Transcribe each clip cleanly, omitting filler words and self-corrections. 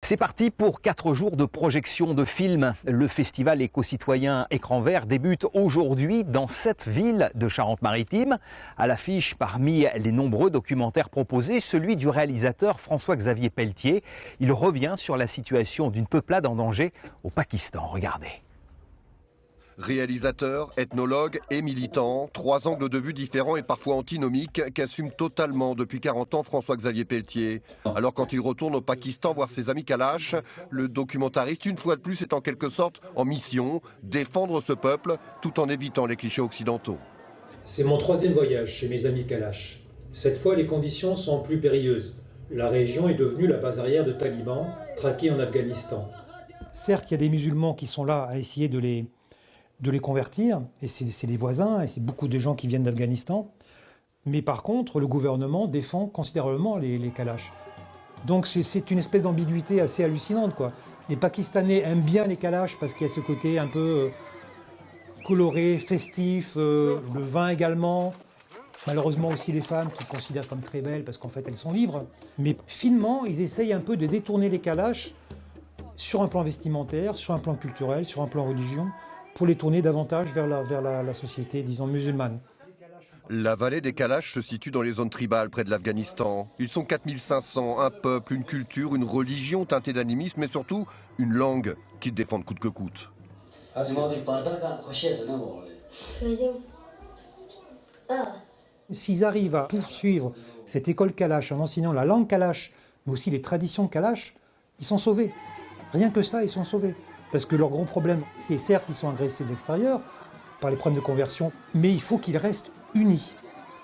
C'est parti pour 4 jours de projection de films. Le festival éco-citoyen Écran Vert débute aujourd'hui dans 7 villes de Charente-Maritime. À l'affiche, parmi les nombreux documentaires proposés, celui du réalisateur François-Xavier Pelletier. Il revient sur la situation d'une peuplade en danger au Pakistan. Regardez. Réalisateur, ethnologue et militant, 3 angles de vue différents et parfois antinomiques qu'assume totalement depuis 40 ans François-Xavier Pelletier. Alors quand il retourne au Pakistan voir ses amis Kalash, le documentariste une fois de plus est en quelque sorte en mission, défendre ce peuple tout en évitant les clichés occidentaux. C'est mon 3e voyage chez mes amis Kalash. Cette fois les conditions sont plus périlleuses. La région est devenue la base arrière de talibans traqués en Afghanistan. Certes, il y a des musulmans qui sont là à essayer de les convertir, et c'est les voisins, et c'est beaucoup de gens qui viennent d'Afghanistan. Mais par contre, le gouvernement défend considérablement les Kalash. Donc c'est une espèce d'ambiguïté assez hallucinante, quoi. Les Pakistanais aiment bien les Kalash parce qu'il y a ce côté un peu coloré, festif, le vin également. Malheureusement aussi les femmes qui considèrent comme très belles parce qu'en fait elles sont libres. Mais finement, ils essayent un peu de détourner les Kalash sur un plan vestimentaire, sur un plan culturel, sur un plan religion, pour les tourner davantage vers la société, disons, musulmane. La vallée des Kalash se situe dans les zones tribales près de l'Afghanistan. Ils sont 4500, un peuple, une culture, une religion teintée d'animisme, mais surtout une langue qu'ils défendent coûte que coûte. S'ils arrivent à poursuivre cette école Kalash en enseignant la langue Kalash, mais aussi les traditions Kalash, ils sont sauvés. Rien que ça, ils sont sauvés. Parce que leur gros problème, c'est certes, ils sont agressés de l'extérieur par les problèmes de conversion, mais il faut qu'ils restent unis.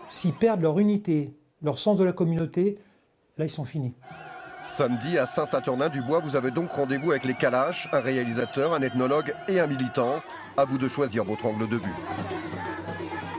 S'ils perdent leur unité, leur sens de la communauté, là, ils sont finis. Samedi, à Saint-Saturnin-du-Bois, vous avez donc rendez-vous avec les Kalash, un réalisateur, un ethnologue et un militant. À vous de choisir votre angle de vue.